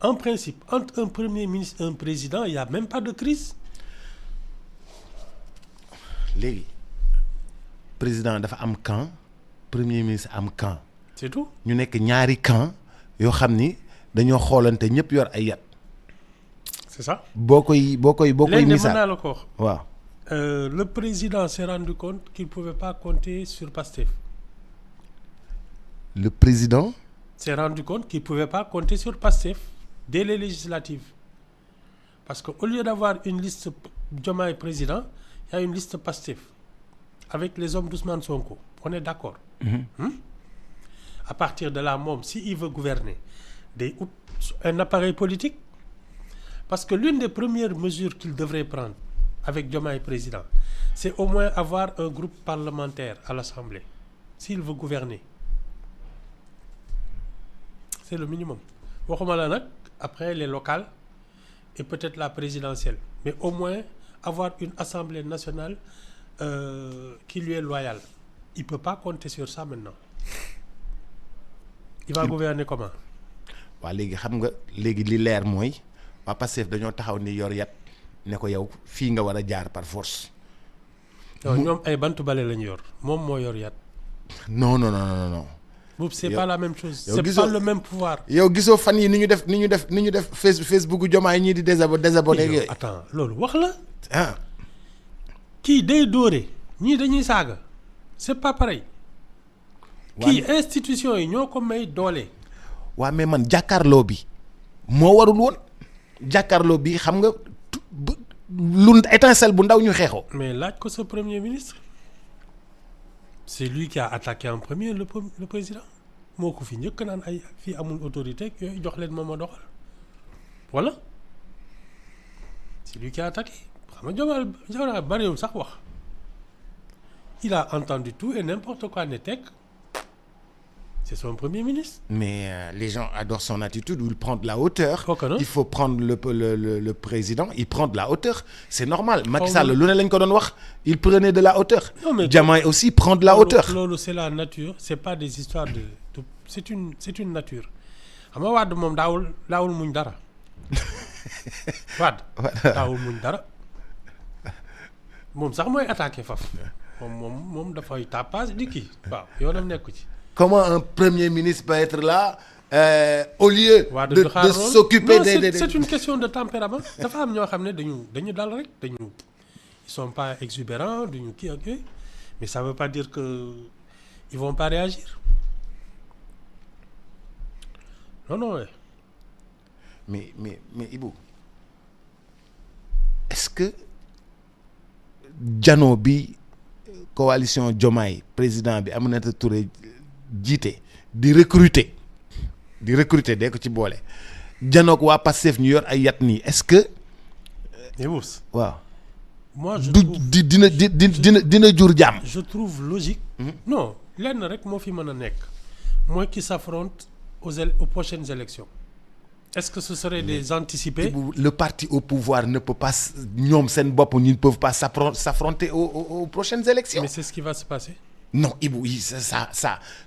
en principe entre un premier ministre et un président il y a même pas de crise. léegi président dafa am camp premier ministre am camp. c'est tout. ñu nekk ñaari camp yoo xam ni dañoo xoolante ñëpp yor ay yat. c'est ça. boo koy misaal naa la ko wax. waaw. Le président s'est rendu compte qu'il pouvait pas compter sur Pastef. Le président s'est rendu compte qu'il pouvait pas compter sur Pastef dès les législatives. Parce qu'au lieu d'avoir une liste Diomaye président, il y a une liste Pastef avec les hommes d'Ousmane Sonko. On est d'accord. À partir de là, moom s'il veut gouverner, day ut un appareil politique. Parce que l'une des premières mesures qu'il devrait prendre avec Diomaye président, c'est au moins avoir un groupe parlementaire à l'Assemblée. S'il veut gouverner. C'est le minimum. Waxuma la nag après les locales et peut-être la présidentielle. Mais au moins avoir une Assemblée nationale qui lui est loyale. Il ne peut pas compter sur ça maintenant. Il va gouverner comment? waaw léegi xam nga léegi li leer mooy waa Pastef dañoo taxaw ni yor yat ne ko yow fii nga war a jaar par force. non ñoom ay bantu bale lañu yor moom moo yor yat. non. C'est pas la même chose. C'est pas le même pouvoir. yow gisoo fan yi ni ñu def Facebook Diomaye ñii di désabonné yooyu. Attends loolu wax la. ah. kii day dóore ñii dañuy saaga c'est pas pareil. kii institution yi ñoo ko may doole. waa mais man jàkkaarloo bi moo warul woon jàkkaarloo bi xam nga lu étincelle bu ndaw ñu xeexoo. mais laaj ko sa premier ministre. c'est lui qui a attaqué en premier le président moo ko fi njëkk naan ay fii amul autorité yooyu jox leen moom ma doxal voilà c'est lui qui a attaqué xam nga Diomaye bariwul sax wax il a entendu tout et n'importe quoi ne teg c'est son premier ministre. mais les gens adorent son attitude où il prend de la hauteur. Il faut prendre le président il prend de la hauteur c'est normal. Macky Sall lu ne lañ ko doon wax il prenait de la hauteur. Diomaye aussi prend de la hauteur. loolu c'est la nature c'est pas des histoires de c'est une nature xam nga Wade moom daawul muñ dara Wade daawul muñ dara moom sax mooy attaqué faf moom dafay tapage di kii waaw yoonam nekku ci. Comment un premier ministre peut être là au lieu de s'occuper des c'est une question de tempérament. dafa am ñoo xam ne dañu dal rek ils sont pas exubérants duñu kii ak yooyu mais ça veut pas dire que ils vont pas réagir non. mais Ibou est-ce que jano bi coalition Diomaye président bi Aminata Touré jiite di recruter de ko ci boole janoog waa Pastef ñu yor ay yat nii est-ce que. waaw. moi je du trouve dina jur jàmm. je trouve logique. non lenn rek moo fi mën a nekk mooy qui s'affrontent aux prochaines élections. Est-ce que ce serait des anticipés? Le parti au pouvoir ne peut pas ñoom seen bopp ñu ne peuvent pas s'affronter aux prochaines élections. Mais c'est ce qui va se passer. Non Ibou ça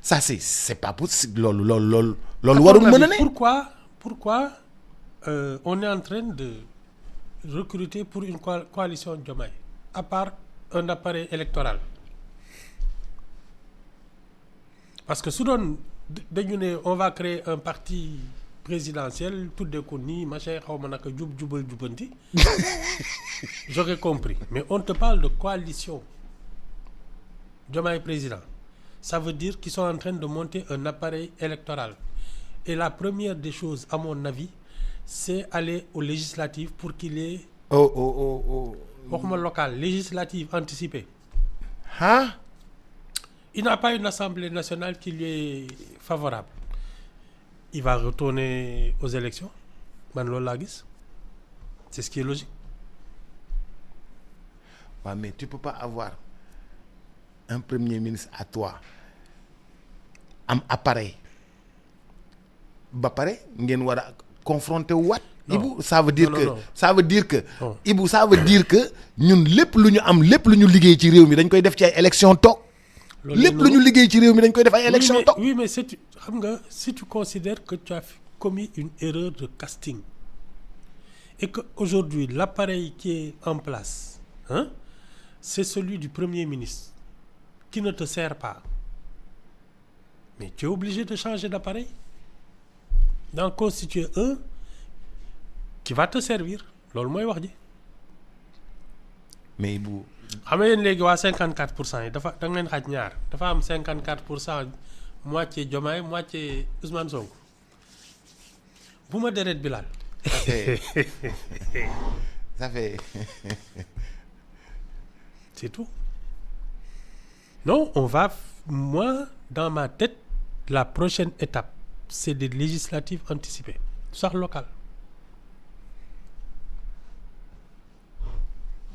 c'est pas possible loolu warul mën a ne. Pourquoi on est en train de recruter pour une coalition Diomaye à part un appareil électoral? Parce que su doon dañu ne on va créer un parti présidentiel tuddee ko nii machin xaw ma naka jubal jubanti j'aurais compris mais on te parle de coalition Diomaye président ça veut dire qu'ils sont en train de monter un appareil électoral et la première des choses à mon avis c'est aller aux législatives pour qu'il y ait waxuma local législative anticipée. Il n'a pas une assemblée nationale qui lui est favorable. Il va retourner aux élections man loolu laa gis c'est ce qui est logique. Ouais, mais tu peux pas avoir un premier ministre à toi am appareil ba pare ngeen war a confronter waat. Ibou ça veut dire que Ibou ça veut dire que ñun lépp lu ñu am lépp lu ñu liggéey ci réew mi dañ koy def ci ay élection toog. lépp lu ñu liggéey ci réew mi dañ koy def ay élection toog. Oui mais c'est xam nga si tu considères que tu as commis une erreur de casting. Et qu'aujourd'hui, l'appareil qui est en place, c'est celui du Premier ministre, qui ne te sert pas. Mais tu es obligé de changer d'appareil, d'en constituer un qui va te servir. Loolu mooy wax ji. mais bu. xam nga yéen léegi waa 54% yi dafa da ngeen xaaj ñaar dafa am 54% moitié Diomaye moitié Ousmane Sonko bu ma deret bi laal. ça fait. C'est tout. Non, moi, dans ma tête, la prochaine étape, c'est des législatives anticipées, sax local.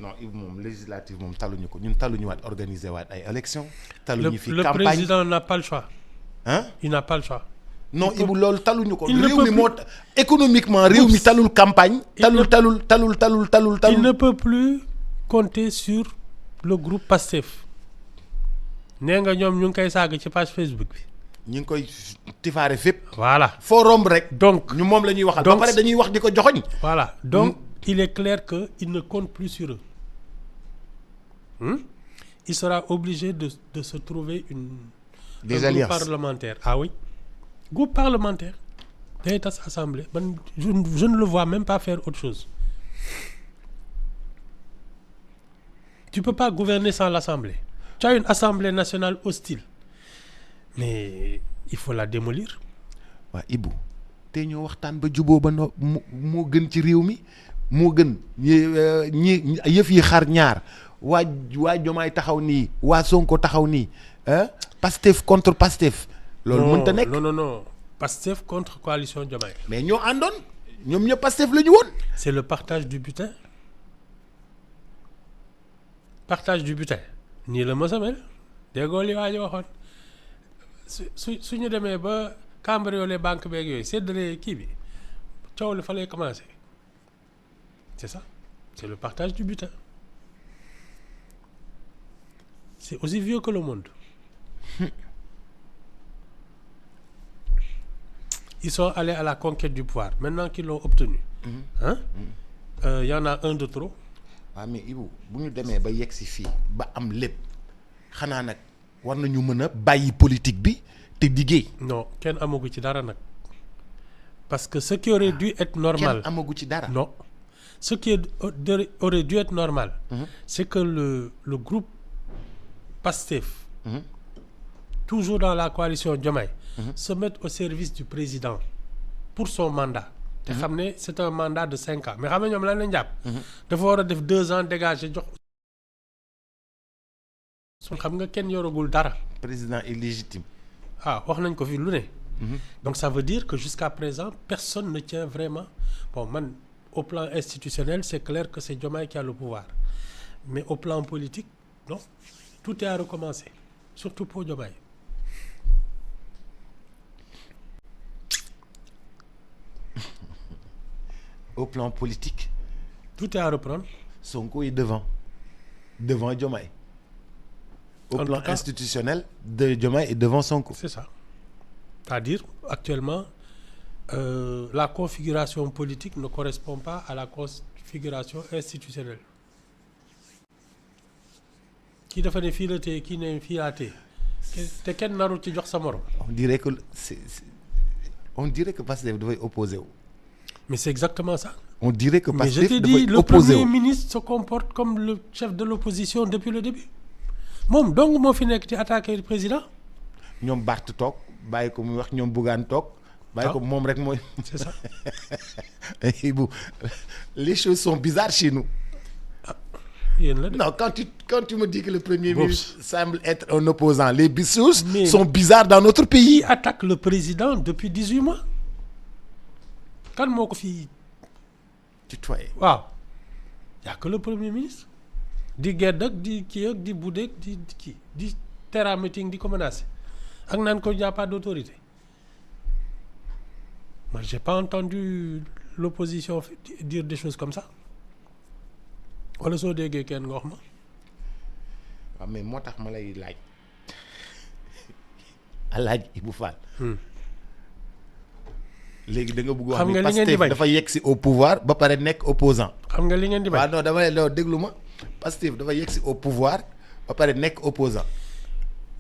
non Yves moom législative moom taluñu ko ñun taluñu waat organiser waat ay élections. taluñu fi le campagne président n'a pas le choix. Il n'a pas le choix. non Ibou loolu taluñu ko. réew mi moo économiquement réew mi talul campagne. talul. Il ne peut plus compter sur le groupe Pastef. nee nga ñoom ñu ngi koy saaga ci page Facebook bi. ñu ngi koy tifaare fépp. voilà foo romb rek. donc ñu moom la ñuy waxal. ba pare dañuy wax di ko joxoñ. voilà donc il est clair que il ne compte plus sur eux. Il sera obligé de se trouver des un alliances. Groupe parlementaire. Ah oui, groupe parlementaire. Day tas assemblée. Je ne le vois même pas faire autre chose. Tu peux pas gouverner sans l'assemblée. Tu as une assemblée nationale hostile. Mais il faut la démolir. waa Ibou te ñoo waxtaan ba juboo ba moo gën ci réew mi moo gën ñi yëf yi xar ñaar waa Diomaye taxaw nii waa Sonko taxaw nii Pastef contre Pastef. loolu mënta nekk non Pastef contre coalition Diomaye. mais ñoo àndoon ñoom ñëpp Pastef la ñu woon. C'est le partage du butin. Partage du butin. nii la mos a mel déggoo li waa ji waxoon suñu demee ba cambriolé banque beeg yooyu séddale kii bi coow li fa lay commencer. C'est ça, c'est le partage du butin. C'est aussi vieux que le monde. Ils sont allés à la conquête du pouvoir. Maintenant qu'ils l'ont obtenu, y en a un de trop. waaw mais Ibou bu ñu demee ba yegg si fii ba am lépp xanaa nag war nañu mën a bàyyi politique bi te liggéey. Non, kenn amagu ci dara nag. Parce que ce qui aurait dû être normal. kenn amagu ci dara. Non. Ce qui aurait dû être normal, c'est que le groupe Pastef, toujours dans la coalition Diomaye, se mette au service du président pour son mandat. te xam ne c'est un mandat de 5 ans mais xam nga ñoom lan lañ jàpp. dafa war a def 2 ans dégagé jox. xam nga kenn yoragul dara. président illégitime. wax nañ ko fi lu ne. Donc ça veut dire que jusqu'à présent personne ne tient vraiment man. Au plan institutionnel, c'est clair que c'est Diomaye qui a le pouvoir. Mais au plan politique, non. Tout est à recommencer. Surtout pour Diomaye. Au plan politique. Tout est à reprendre. Sonko est devant Diomaye. Au plan institutionnel, Diomaye est devant Sonko. C'est ça. C'est-à-dire, actuellement, la configuration politique ne correspond pas à la configuration institutionnelle. Kii dafa ne fii la tee kii ne fii laa tee te kenn narul ci jox sa morom. On dirait que Pastef dafay opposé wu. Mais c'est exactement ça. On dirait que Pastef dafay opposé wu. Mais je te dis, le Premier ministre se comporte comme le chef de l'opposition depuis le début. moom donc moo fi nekk di attaquer le président. ñoom Barth toog bàyyi ko muy wax ñoom Bougane toog. bàyyi ko moom rek mooy. C'est ça. Les choses sont bizarres chez nous. Non, quand tu me dis que le Premier ministre semble être un opposant, les choses sont bizarres dans notre pays. Qui attaque le président depuis 18 mois? Kan moo ko fi tutoyé. waaw y a que le Premier ministre. di gedd ak di kii ak di buddeeg di terra meeting di ko menacer ak naan ko y a pas d'autorité. Moi j'ai pas entendu l'opposition dire des choses comme ça. wala soo déggee kenn nga wax ma. waaw mais moo tax ma lay laaj Alaaji Ibou Fall. léegi da nga bëgg wax xam nga ni li ngeen di Pastef bañ dafa yegg si au pouvoir ba pare nekk opposant. xam nga li ngeen di bañ. waaw non dama ne non déglu ma Pastef dafa yegg si au pouvoir ba pare nekk opposant.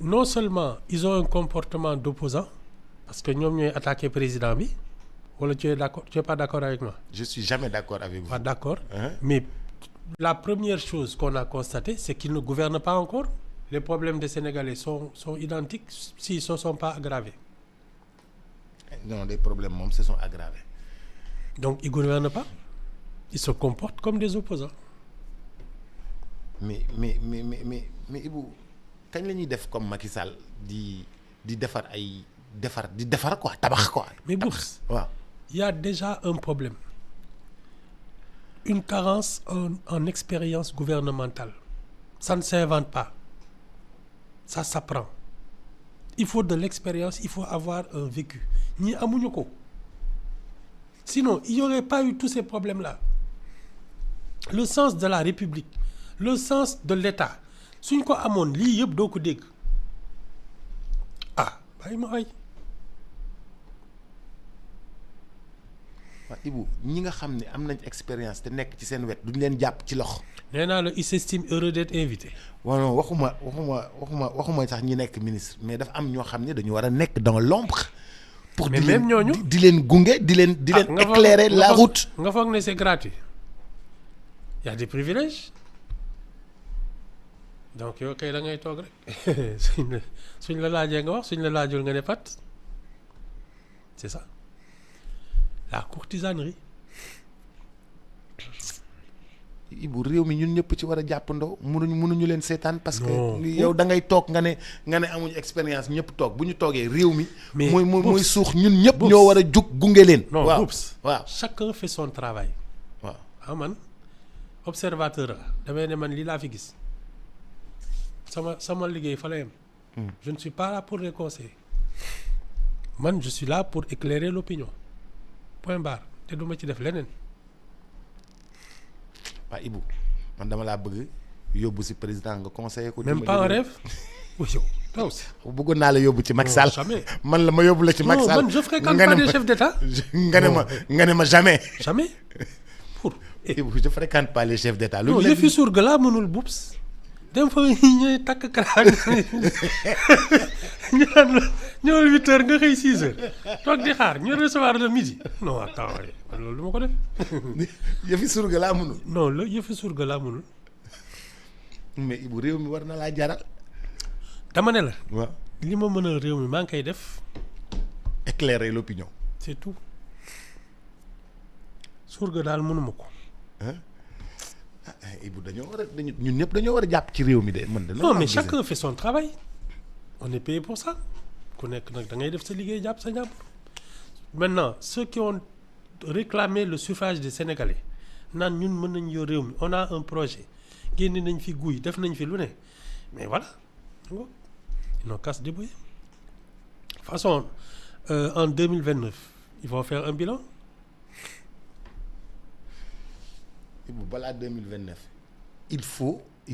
Non seulement ils ont un comportement d'opposant parce que ñoom ñooy attaquer président bi wala tu es pas d'accord avec moi. Je suis jamais d'accord avec vous. Pas d'accord. Hein? Mais la première chose qu'on a constatée, c'est qu'ils ne gouvernent pas encore. Les problèmes des Sénégalais sont identiques s'ils ne se sont pas aggravés. Non, les problèmes moom se sont aggravés. Donc ils ne gouvernent pas. Ils se comportent comme des opposants. mais Ibou kañ la ñuy def comme Macky Sall di defar quoi tabax quoi. Mais Boubs, waaw. il y a déjà un problème. Une carence en expérience gouvernementale. Ça ne s'invente pas. Ça s'apprend. Il faut de l'expérience, il faut avoir un vécu. Ni amuñu ko. Sinon, il n'y aurait pas eu tous ces problèmes-là. Le sens de la République, le sens de l'État. Suñ ko amoon lii yëpp doo ko dégg. Ah, bàyyi ma ay. waaw Ibou ñi nga xam ne am nañ expérience te nekk ci seen wet duñ leen jàpp ci loxo. Nee naa la il s'estime heureux d'être invité. waaw non waxuma sax ñi nekk ministre mais dafa am ñoo xam ne dañu war a nekk dans l'ombre pour mais même ñooñu di leen gunge di leen éclairer la route. nga foog ne c'est gratuit. Il y a des privilèges. Donc yow kay da ngay toog rek suñ la laajee nga wax suñ la laajul nga ne pat. C'est ça. La courtisanerie. Ibou réew mi ñun ñëpp ci war a jàppandoo mënuñu leen seetaan parce que yow da ngay toog nga ne amuñu expérience ñëpp toog bu ñu toogee réew mi. mais mooy suux ñun ñëpp ñoo war a jug gunge leen. non waaw waaw chacun fait son travail. waaw ah man observateur la damay ne man lii laa fi gis sama liggéey fa la yem. Je ne suis pas là pour les conseiller. Man je suis là pour éclairer l'opinion. Point barre te duma ci def leneen. waaw Ibou man dama laa bëgg yóbbu ci président nga conseiller ko. Même pas un rêve. Oui yow taw si. bëggoon naa la yóbbu ci Macky Sall. Jamais. man la ma yóbbu la ci Macky Sall. Non man je fréquente pas des chefs d'État. nga ne ma jamais. Jamais. Pour. Ibou je fréquente pas les chefs d'État. non yëfi surga laa mënul Boubs. dem fa ñuy takk karaag ñu naan la ñëwal 8h nga xëy 6h toog di xaar ñu recevoir le midi non attends loolu du ma ko def. yëfi surga laa mënul. non la yëfi surga laa mënul. mais Ibou réew mi war na laa jaral. dama ne la. waaw li ma mën a réew mi maa ngi koy def. éclairer l'opinion. c'est tout. surga daal mënuma ko. Ibou ñun ñëpp dañoo war a jàpp ci réew mi de man de. non mais chacun fait son travail. On est payé pour ça. ku nekk nag da ngay def sa liggéey jàpp sa jàpp. Maintenant ceux qui ont réclamé le suffrage des Sénégalais naan ñun mën nañ yor réew mi on a un projet génne nañ fi guy def nañ fi lu ne mais voilà ils n'ont qu'à se débrouiller. De toute façon en 2029 ils vont faire un bilan. Ibou balaa 2029 il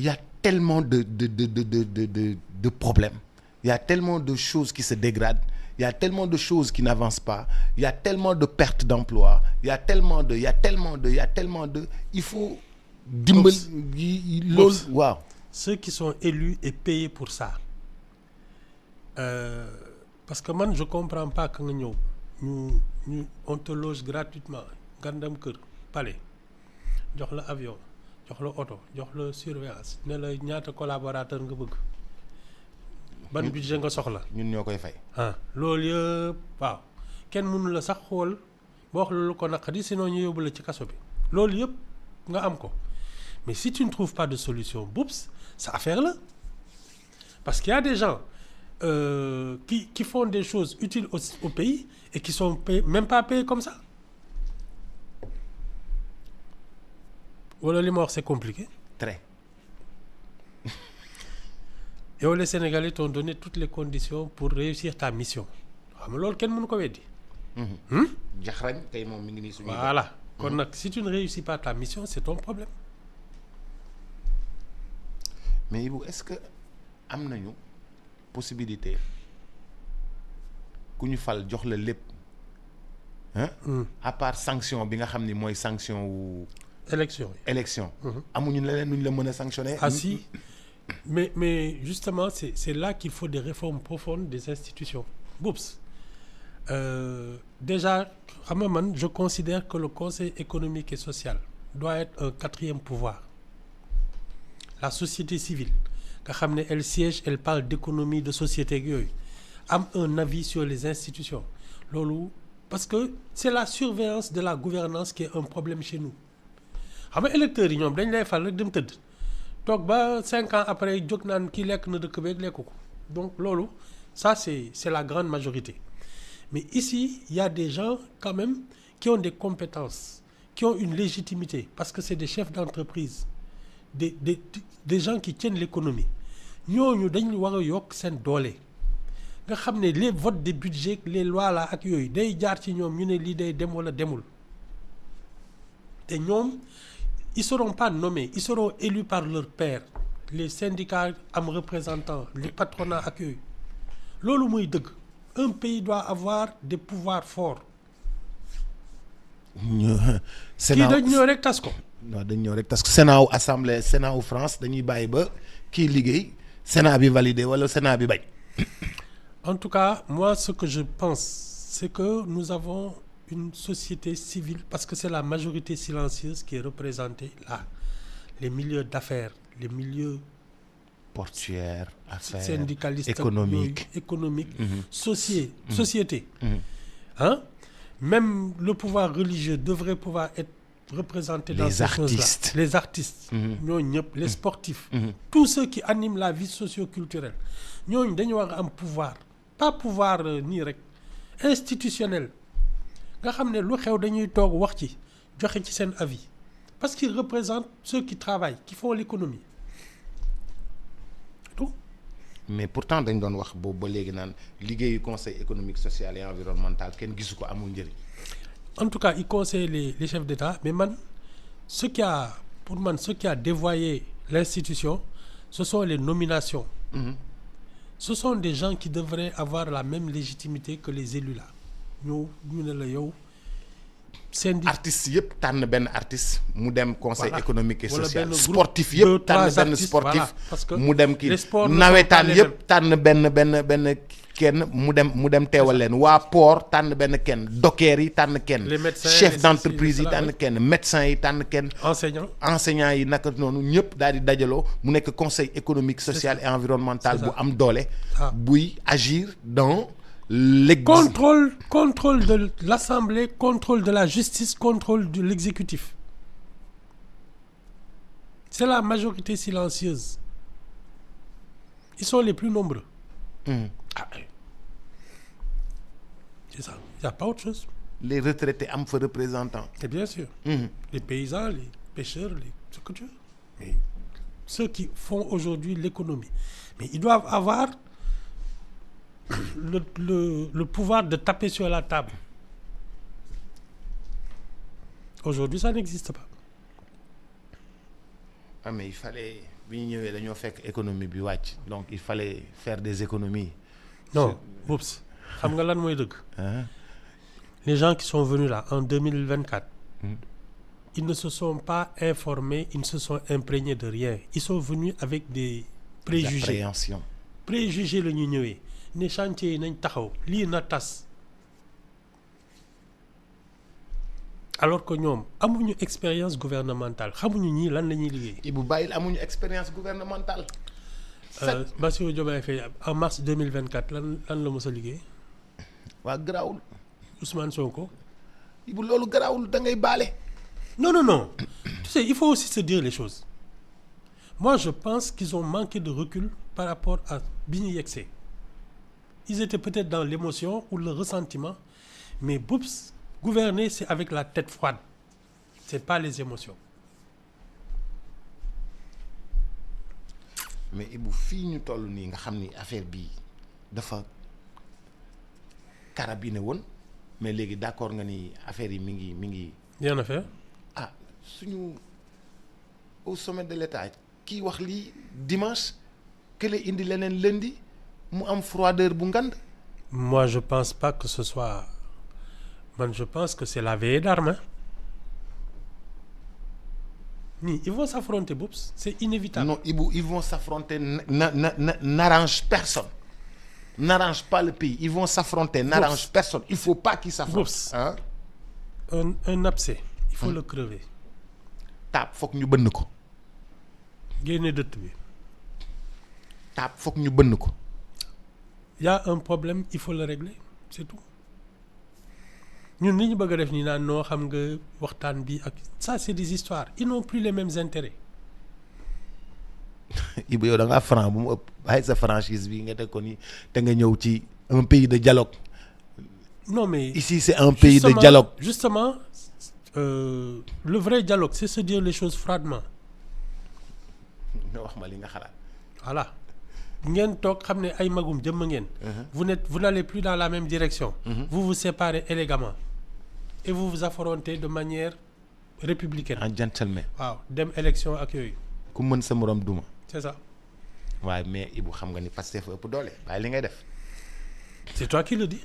y a tellement de problèmes, il y a tellement de choses qui se dégradent, il y a tellement de choses qui n'avancent pas, il y a tellement de pertes d'emploi, il y a tellement de il faut dimbal loolu waaw. Ceux qui sont élus et payés pour ça parce que man je comprends pas que nga ñëw ñu on te loge gratuitement ngandam kër palais jox la avion jox la oto jox la surveillance ne la ñaata collaborateur nga bëgg ban budget nga soxla. ñun ñoo koy fay. loolu yëpp waaw kenn mënu la sax xool boo wax la lu ko naqadi sinon ñu yóbbu la ci kaso bi loolu yëpp nga am ko mais si tu ne trouves pas de solution Boubs sa affaire la parce qu'il y a des gens qui font des choses utiles au pays et qui sont même pas payés comme ça. Wala li ma wax c'est compliqué. Très. Yow les Sénégalais t'ont donné toutes les conditions pour réussir ta mission xam nga loolu kenn mënu ko weddi. jaxrañ tey moom mi ngi nii suñu. Voilà kon nag si tu ne réussis pas ta mission c'est ton problème. mais Ibou est-ce que am nañu possibilité ku ñu fal jox la lépp à part sanction bi nga xam ni mooy sanction wu élection amuñu leneen nuñ la mën a sanctionner. Ah si, mais justement c'est là qu'il faut des réformes profondes des institutions. Boups, déjà xam nga man je considère que le Conseil économique et social doit être un quatrième pouvoir. La société civile nga xam ne elle siège, elle parle d'économie de société ak yooyu am un avis sur les institutions loolu parce que c'est la surveillance de la gouvernance qui est un problème chez nous. xam nga électeurs yi ñoom dañ lay fal rek dem tëdd toog ba 5 ans après jóg naan kii lekk na dëkk beeg lekku ko donc loolu ça c'est la grande majorité. Mais ici il y a des gens quand même qui ont des compétences, qui ont une légitimité parce que c'est des chefs d'entreprise, des gens qui tiennent l'économie. ñooñu dañu war a yokk seen doole nga xam ne les votes des budgets les lois là ak yooyu day jaar ci ñoom ñu ne lii day dem wala demul te ñoom ils seront pas nommés, ils seront élus par leurs pairs, les syndicats am représentants, les patronats ak yooyu loolu muy dëgg. Un pays doit avoir des pouvoirs forts. Sénat kii dañ ñëw rek tas ko. non dañ ñëw rek tas ko Sénat wu assemblée Sénat wu France dañuy bàyyi ba kii liggéey Sénat bi validé wala Sénat bi bañ. En tout cas moi ce que je pense c'est que nous avons une société civile parce que c'est la majorité silencieuse qui est représentée là, les milieux d'affaires, les milieux portuaire, affaires, syndicalistes, économique, société. Hein? Même le pouvoir religieux devrait pouvoir être représenté dans ces choses-là. Les artistes, les sportifs, tous ceux qui animent la vie socio-culturelle. Ñooñu dañu war a am pouvoir, pas pouvoir nii rek institutionnel. Nga xam ne lu xew dañuy toog wax ci joxe ci seen avis parce qu'ils représentent ceux qui travaillent, qui font l'économie. Mais pourtant dañ doon wax boobu ba léegi naan liggéeyu conseil économique social et environnemental kenn gisu ko amul njëriñ. En tout cas il conseille les chefs d'État mais pour man ce qui a dévoyé l'institution ce sont les nominations. Ce sont des gens qui devraient avoir la même légitimité que les élus là ñu ne la yow. artistes yëpp tànn benn artiste mu dem conseil économique et social. sportif yëpp tànn benn sportif mu dem kii nawetaan yëpp tànn benn kenn mu dem teewal leen waa port tànn benn kenn docker yi tànn kenn chef d'entreprise yi tànn kenn médecin yi tànn kenn enseignant yi naka noonu ñëpp daal di dajaloo mu nekk conseil économique social et environnemental bu am doole buy agir dans contrôle de l'Assemblée, contrôle de la justice, contrôle de l'exécutif. C'est la majorité silencieuse. Ils sont les plus nombreux. C'est ça. Il n'y a pas autre chose. Les retraités am fa représentants. Et bien sûr. Les paysans, les pêcheurs, ce que tu veux. Mais ceux qui font aujourd'hui l'économie. Mais ils doivent avoir le pouvoir de taper sur la table. Aujourd'hui ça n'existe pas. Ah mais il fallait bi ñu ñëwee dañoo fekk économie bi wàcc donc il fallait faire des économies. Non oups xam nga lan mooy dëgg. Les gens qui sont venus là en 2024 ils ne se sont pas informés, ils ne se sont imprégnés de rien. Ils sont venus avec des préjugés. Préjugés la ñu ñëwee. ne chantier yi nañ taxaw lii na tas alors que ñoom amuñu expérience gouvernementale xamuñu ñii lan la ñuy liggéey. Ibou Bayil amuñu expérience gouvernementale. Bassirou Diomaye Faye en mars 2024 lan la mos a liggéey. waa garaawul. Ousmane Sonko. Ibou loolu garaawul da ngay baale. Non. Tu sais il faut aussi se dire les choses. Moi je pense qu'ils ont manqué de recul par rapport à bi ñu yegsee. Ils étaient peut-être dans l'émotion ou le ressentiment, mais Boups, gouverner, c'est avec la tête froide. C'est pas les émotions. Mais Ibou fii ñu toll nii nga xam ni affaire bii dafa carabine woon mais léegi d'accord nga ni affaire yi mi ngi. Bien affaire. Ah suñu au sommet de l'État kii wax lii dimanche kële indi leneen lundi. mu am froideur bu ngand. Moi je pense pas que ce soit man je pense que c'est la veillée d'armes hein. Nii ils vont s'affronter Boubs c'est inévitable. Non ils vont s'affronter n'arrange personne. N'arrange pas le pays ils vont s'affronter n'arrange personne il faut pas qu'ils s'affrontent hein? un abcès il faut le crever. taab foog ñu bënn ko. génne dëtt bi. taab foog ñu bënn ko. y a un problème il faut le régler c'est tout ñun li ñu bëgg a def nii naan noo xam nga waxtaan bi ak ça c'est des histoires ils n'ont plus les mêmes intérêts. Ibu yow da ngaa franc bu mu ëpp bàyyi sa franchise bi nga teg ko nii te nga ñëw ci un pays de dialogue. Non mais ici c'est un pays de dialogue. Justement le vrai dialogue c'est se dire les choses froidement. nga wax ma li nga xalaat. Voilà ngeen toog xam ne ay magum jëmm ngeen. vous n'allez plus dans la même direction. Vous vous séparez élégamment et vous vous affrontez de manière républicaine. en gentleman. waaw dem élection ak yooyu. ku mën sa morom duma. c'est ça. waaye mais Ibu xam nga ni Pastef ëpp doole waaye li ngay def. c'est toi qui le dis.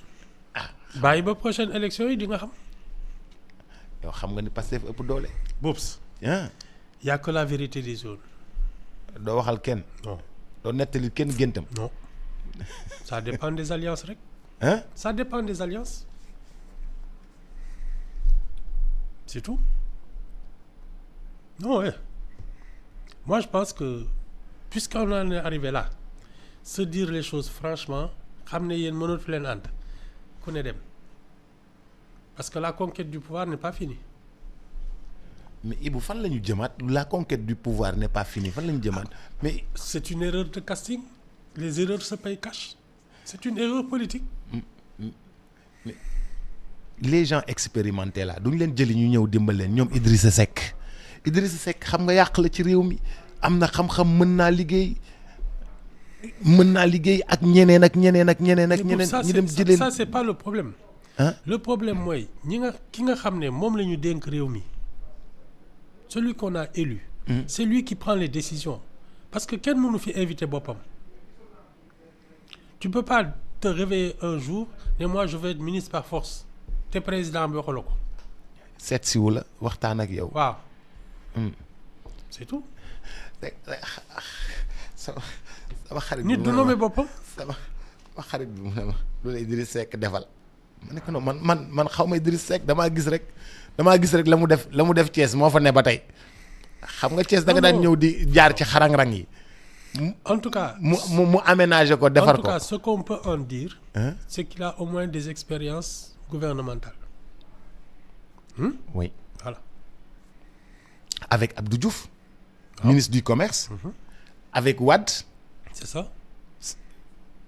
bàyyi ba prochaine élection yi di nga xam. yow xam nga ni Pastef ëpp doole. Boubs. y a que la vérité des choses. doo waxal kenn. non doo nettali kenn géntam. non ça dépend des alliances rek. ça dépend des alliances. c'est tout. non ouais. Moi je pense que puisqu'on en est arrivé là se dire les choses franchement xam ne yéen mënatu leen ànd ku ne dem parce que la conquête du pouvoir n'est pas finie. mais Ibu fan la ñu jëmaat la conquête du pouvoir n'est pas finie fan la ñu jëmaat mais. c'est une erreur de casting les erreurs se payent cash c'est une erreur politique. mais les gens expérimentés là duñ leen jëli ñu ñëw dimbal leen ñoom Idrissa Seck xam nga yàq la ci réew mi am na xam-xam mën naa liggéey ak ñeneen ñu dem jëlee. ça c'est pas le problème. le problème mooy ki nga xam ne moom la ñu dénk réew mi celui qu'on a élu. c'est lui qui prend les décisions parce que kenn mënu fi invité boppam. tu peux pas te réveiller un jour ne moi je vais être ministre par force te président bi waxula ko. seet si wu la waxtaan ak yow. waaw. c'est tout. sama xarit nit du nommé boppam. sama xarit bi mu ne ma loolu Idriss Seck defal ma ne ko non man xaw ma Idriss Seck damaa gis rek la mu def Thiès moo fa ne ba tey xam nga Thiès da nga daan ñëw di jaar ci xarang-rang yi. en tout cas mu aménager ko defar ko. en tout cas ce qu'on peut en dire. c'est qu'il a au moins des expériences gouvernementales. oui voilà. avec Abdou Diouf. ministre du commerce. avec Wade. c'est ça.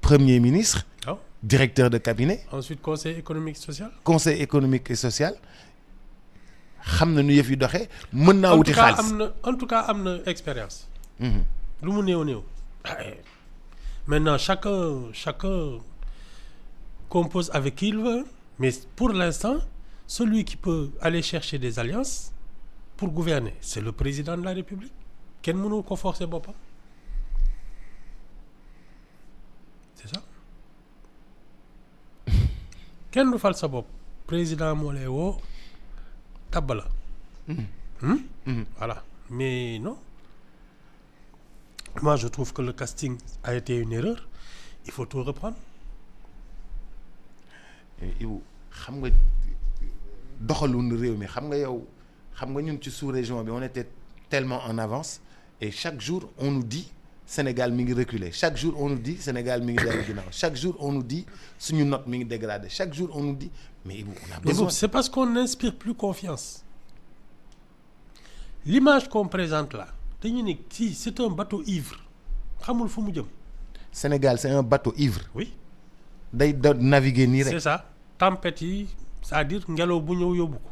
premier ministre. directeur de cabinet. ensuite conseil économique et social. xam na nu yëf yi doxee. mën naa wuti xaalis en tout cas am na expérience. lu mu néew. maintenant chacun compose avec qui il veut mais pour l'instant celui qui peut aller chercher des alliances pour gouverner c'est le président de la République kenn mënu ko forcer boppam c'est ça kenn du fal sa bopp président moo lay woo tabb la. voilà mais non moi je trouve que le casting a été une erreur il faut tout reprendre. Ibu xam nga doxalinu réew mi xam nga ñun ci sous-région bi on était tellement en avance et chaque jour on nous dit Sénégal mi ngi reculer chaque jour on nous dit Sénégal mi ngi dellu ginnaaw chaque jour on nous dit suñu note mi ngi dégradé chaque jour on nous dit mais Ibu on a besoin. C'est parce qu'on n'inspire plus confiance l'image qu'on présente là dañu ne si c'est un bateau ivre xamul fu mu jëm. Sénégal c'est un bateau ivre. oui. day naviguer nii rek. c'est ça tempête yi c'est-à-dire ngelaw bu ñëw yóbbu ko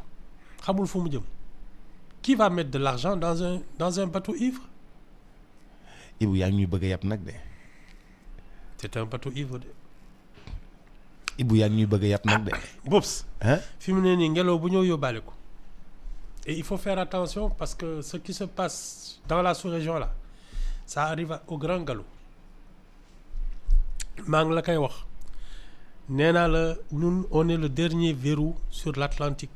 xamul fu mu jëm qui va mettre de l'argent dans un bateau ivre. Ibu yaa ngi ñuy bëgg a yàpp nag de. c'est un bateau ivre de. Ibu yaa ngi ñuy bëgg a yàpp nag de. Bobs. fi mu ne nii ngelaw bu ñëw yóbbaale ko. et il faut faire attention parce que ce qui se passe dans la sous-région là ça arrive au grand galop maa ngi la koy wax nee naa la ñun on est le dernier verrou sur l'Atlantique.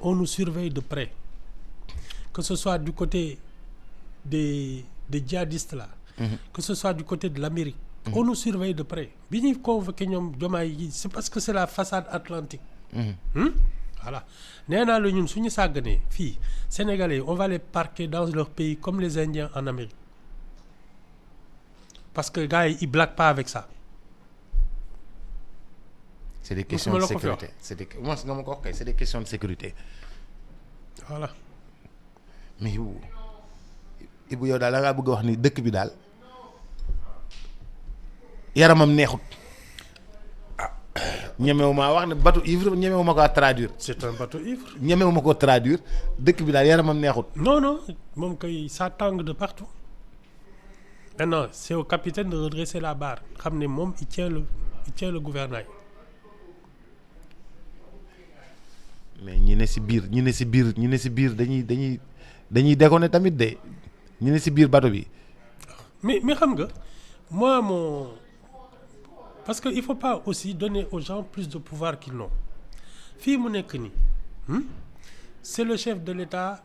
On nous surveille de près, que ce soit du côté des djihadistes là, que ce soit du côté de l'Amérique. On nous surveille de près. Bi ñuy convoqué ñoom Diomaye yi c'est parce que c'est la façade atlantique. Voilà nee naa la ñun suñu sàgganee fii Sénégalais on va les parquer dans leur pays comme les Indiens en Amérique parce que gars yi ils blaguent pas avec ça. C'est des questions de sécurité. C'est des questions de sécurité. Voilà. mais Ibou yow daal da ngaa bëgg a wax ni dëkk bi daal yaramam neexut. ñemewu maa wax ne bateau ivre ñemewu ma ko traduire. C'est un bateau ivre. ñemewu ma ko traduire dëkk bi daal yaramam neexut. Non moom kay ça tangue de partout. Maintenant c'est au capitaine de redresser la barre xam ne moom il tient le gouvernail. mais ñi ne si biir dañuy déconner tamit de ñi ne si biir bateau bi. mais xam nga moi parce que il faut pas aussi donner aux gens plus de pouvoir qu'ils n'ont fii mu nekk nii c'est le chef de l'État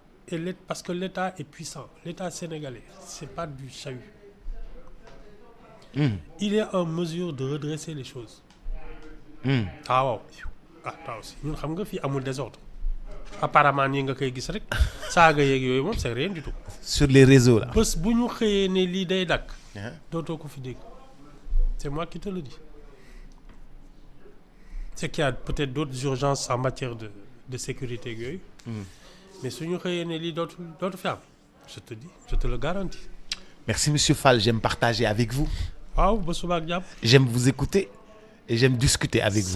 parce que l'État est puissant l'État sénégalais c'est pas du chahut. Il est en mesure de redresser les choses. Waaw toi aussi ñun xam nga fii amul désordre apparemment nii nga koy gis rek saaga yeeg yooyu moom c'est rien du tout. Sur les réseaux là. bés bu ñu xëyee ne lii day dakk dootoo ko fi dégg c'est moi qui te le dis. C'est qu'il y a peut-être d'autres urgences en matière de sécurité yooyu. Mais suñu xëyee ne lii dootu fi am je te le garantis. Merci monsieur Fall, j'aime partager avec vous. waaw ba suba ak jàmm. J'aime vous écouter et j'aime discuter avec vous.